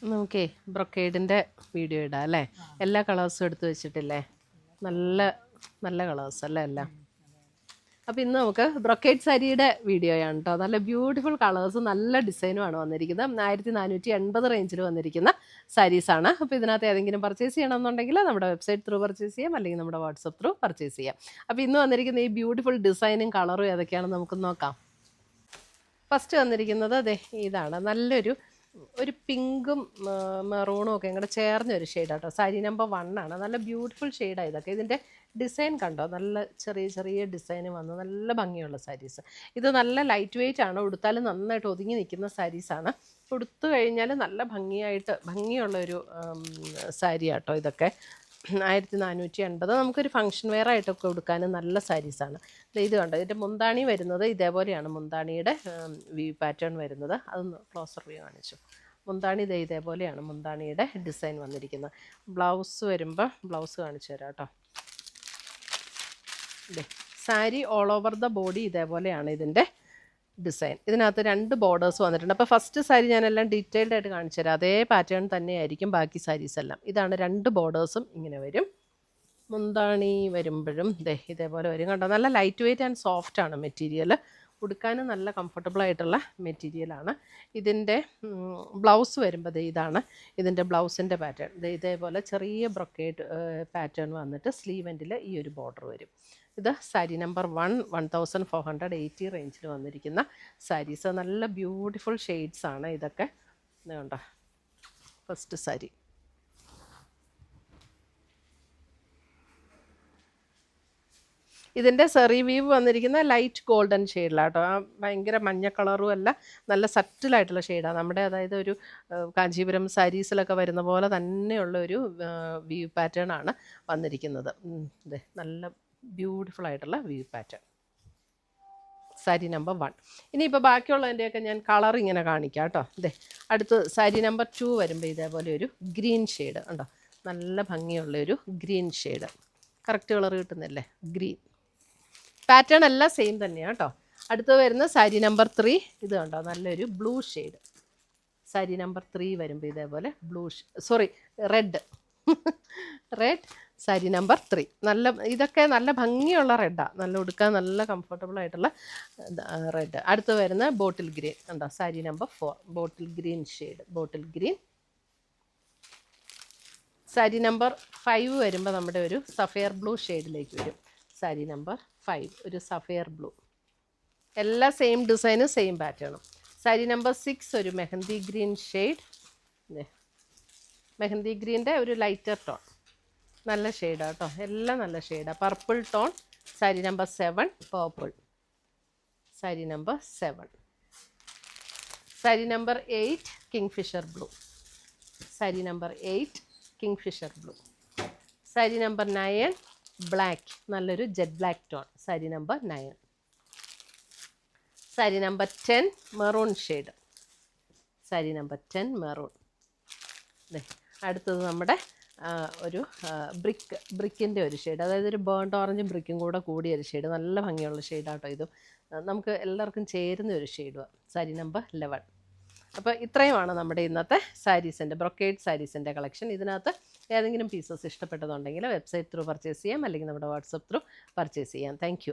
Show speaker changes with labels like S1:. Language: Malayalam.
S1: നമുക്കേ ബ്രൊക്കേഡിൻ്റെ വീഡിയോ ഇടാം അല്ലേ? എല്ലാ കളേഴ്സും എടുത്ത് വെച്ചിട്ടില്ലേ? നല്ല നല്ല കളേഴ്സ് അല്ലേ എല്ലാം? അപ്പോൾ ഇന്ന് നമുക്ക് ബ്രൊക്കേഡ് സാരിയുടെ വീഡിയോയാണ് കേട്ടോ. നല്ല ബ്യൂട്ടിഫുൾ കളേഴ്സും നല്ല ഡിസൈനുമാണ് വന്നിരിക്കുന്നത്. 1480 റേഞ്ചിൽ വന്നിരിക്കുന്ന സാരീസാണ്. അപ്പോൾ ഇതിനകത്ത് ഏതെങ്കിലും പർച്ചേസ് ചെയ്യണമെന്നുണ്ടെങ്കിൽ നമ്മുടെ വെബ്സൈറ്റ് ത്രൂ പർച്ചേസ് ചെയ്യാം, അല്ലെങ്കിൽ നമ്മുടെ വാട്സപ്പ് ത്രൂ പർച്ചേസ് ചെയ്യാം. അപ്പോൾ ഇന്ന് വന്നിരിക്കുന്ന ഈ ബ്യൂട്ടിഫുൾ ഡിസൈനും കളറും ഏതൊക്കെയാണെന്ന് നമുക്ക് നോക്കാം. ഫസ്റ്റ് വന്നിരിക്കുന്നത് അതെ ഇതാണ്, നല്ലൊരു പിങ്കും മെറൂണും ഒക്കെ ഇങ്ങോട്ട് ചേർന്ന ഒരു ഷെയ്ഡാട്ടോ. സാരി നമ്പർ 1 ആണ്. നല്ല ബ്യൂട്ടിഫുൾ ഷെയ്ഡാണ് ഇതൊക്കെ. ഇതിൻ്റെ ഡിസൈൻ കണ്ടോ, നല്ല ചെറിയ ചെറിയ ഡിസൈന് വന്ന് നല്ല ഭംഗിയുള്ള സാരീസ്. ഇത് നല്ല ലൈറ്റ് വെയ്റ്റ് ആണ്, ഉടുത്താലും നന്നായിട്ട് ഒതുങ്ങി നിൽക്കുന്ന സാരീസാണ്. ഉടുത്തു കഴിഞ്ഞാൽ നല്ല ഭംഗിയുള്ളൊരു സാരി ആട്ടോ ഇതൊക്കെ. 1480. നമുക്കൊരു ഫംഗ്ഷൻ വെയർ ആയിട്ടൊക്കെ കൊടുക്കാനും നല്ല സാരീസാണ്. ഇത് കണ്ടോ, ഇതിൻ്റെ മുന്താണി വരുന്നത് ഇതേപോലെയാണ്. മുന്താണിയുടെ പാറ്റേൺ വരുന്നത്, അതൊന്ന് ക്ലോസർ വ്യൂ കാണിച്ചു. മുന്താണി ഇതേപോലെയാണ് മുന്താണിയുടെ ഡിസൈൻ വന്നിരിക്കുന്നത്. ബ്ലൗസ് വരുമ്പോൾ ബ്ലൗസ് കാണിച്ചു തരാം കേട്ടോ. Sari all over the body ഇതേപോലെയാണ് ഇതിൻ്റെ ഡിസൈൻ. ഇതിനകത്ത് 2 ബോർഡേഴ്സ് വന്നിട്ടുണ്ട്. അപ്പോൾ ഫസ്റ്റ് സാരി ഞാനെല്ലാം ഡീറ്റെയിൽഡ് ആയിട്ട് കാണിച്ചു തരാം. അതേ പാറ്റേൺ തന്നെയായിരിക്കും ബാക്കി സാരീസ് എല്ലാം. ഇതാണ് 2 ബോർഡേഴ്സും ഇങ്ങനെ വരും. മുന്താണി വരുമ്പോഴും ഇതേപോലെ വരും. കണ്ടോ, നല്ല ലൈറ്റ് വെയ്റ്റ് ആൻഡ് സോഫ്റ്റ് ആണ് മെറ്റീരിയൽ. ഉടുക്കാനും നല്ല കംഫർട്ടബിൾ ആയിട്ടുള്ള മെറ്റീരിയലാണ്. ഇതിൻ്റെ ബ്ലൗസ് വരുമ്പോൾ ഇതാണ് ഇതിൻ്റെ ബ്ലൗസിൻ്റെ പാറ്റേൺ. ഇതേപോലെ ചെറിയ ബ്രൊക്കേഡ് പാറ്റേൺ വന്നിട്ട് സ്ലീവെൻറ്റിൽ ഈ ഒരു ബോർഡർ വരും. ഇത് സാരി നമ്പർ 1, 1480 റേഞ്ചിൽ വന്നിരിക്കുന്ന സാരീസ്. നല്ല ബ്യൂട്ടിഫുൾ ഷെയ്ഡ്സ് ആണ് ഇതൊക്കെ. കണ്ടോ, ഫസ്റ്റ് സാരി. ഇതിൻ്റെ സെറി വീവ് വന്നിരിക്കുന്ന ലൈറ്റ് ഗോൾഡൻ ഷെയ്ഡിലാട്ടോ. ഭയങ്കര മഞ്ഞ കളറും അല്ല, നല്ല സറ്റിലായിട്ടുള്ള ഷെയ്ഡാണ്. നമ്മുടെ അതായത് ഒരു കാഞ്ചീപുരം സാരീസിലൊക്കെ വരുന്ന പോലെ തന്നെയുള്ള ഒരു വീവ് പാറ്റേൺ ആണ് വന്നിരിക്കുന്നത്. നല്ല ബ്യൂട്ടിഫുൾ ആയിട്ടുള്ള വീവ് പാറ്റേൺ. സാരി നമ്പർ 1. ഇനിയിപ്പോൾ ബാക്കിയുള്ളതിൻ്റെയൊക്കെ ഞാൻ കളർ ഇങ്ങനെ കാണിക്കാം കേട്ടോ. അടുത്ത് സാരി നമ്പർ 2 വരുമ്പോൾ ഇതേപോലെ ഒരു ഗ്രീൻ ഷെയ്ഡ് ഉണ്ടോ, നല്ല ഭംഗിയുള്ളൊരു ഗ്രീൻ ഷെയ്ഡ്. കറക്റ്റ് കളർ കിട്ടുന്നില്ലേ, ഗ്രീൻ. പാറ്റേൺ എല്ലാം സെയിം തന്നെയാണ് കേട്ടോ. അടുത്ത് വരുന്ന സാരി നമ്പർ 3. ഇത് കണ്ടോ, നല്ലൊരു ബ്ലൂ ഷെയ്ഡ്. സാരി നമ്പർ 3 വരുമ്പോൾ ഇതേപോലെ റെഡ് റെഡ്. സാരി നമ്പർ 3 ഇതൊക്കെ നല്ല ഭംഗിയുള്ള റെഡാണ്. നല്ല ഉടുക്കാൻ നല്ല കംഫർട്ടബിൾ ആയിട്ടുള്ള റെഡ്. അടുത്ത് വരുന്ന ബോട്ടിൽ ഗ്രീൻ ഉണ്ടോ, sari number 4. Bottle green shade, bottle green. Sari number 5 വരുമ്പോൾ നമ്മുടെ ഒരു സഫയർ ബ്ലൂ ഷെയ്ഡിലേക്ക് വരും. സാരി നമ്പർ 5 ഒരു സഫയർ ബ്ലൂ. എല്ലാ സെയിം ഡിസൈനും സെയിം പാറ്റേണും. സാരി നമ്പർ 6 ഒരു മെഹന്തി ഗ്രീൻ ഷെയ്ഡ്. മെഹന്തി ഗ്രീൻ്റെ ഒരു ലൈറ്റർ ടോൺ, നല്ല ഷെയ്ഡാണ് കേട്ടോ. എല്ലാം നല്ല ഷെയ്ഡാണ്. Purple tone. Sari number 7 purple. Sari number 7. Sari number 8 kingfisher blue. Sari number 8 kingfisher blue. Sari number 9 black, നല്ലൊരു jet black tone. Sari number 9. Sari number 10 maroon shade. Sari number 10 maroon. അടുത്തത് നമ്മുടെ ഒരു ബ്രിക്കിൻ്റെ ഒരു ഷെയ്ഡ്, അതായത് ഒരു ബേൺഡ് ഓറഞ്ചും ബ്രിക്കും കൂടിയ ഒരു ഷെയ്ഡ്. നല്ല ഭംഗിയുള്ള ഷെയ്ഡാട്ടോ ഇതും. നമുക്ക് എല്ലാവർക്കും ചേരുന്ന ഒരു ഷെയ്ഡുമാണ്. സാരി നമ്പർ 11. അപ്പോൾ ഇത്രയുമാണ് നമ്മുടെ ഇന്നത്തെ സാരീസിൻ്റെ ബ്രൊക്കേഡ് സാരീസിൻ്റെ കളക്ഷൻ. ഇതിനകത്ത് ഏതെങ്കിലും പീസസ് ഇഷ്ടപ്പെട്ടതുണ്ടെങ്കിൽ വെബ്സൈറ്റ് ത്രൂ പർച്ചേസ് ചെയ്യാം, അല്ലെങ്കിൽ നമ്മുടെ വാട്സപ്പ് ത്രൂ പർച്ചേസ് ചെയ്യാം. താങ്ക്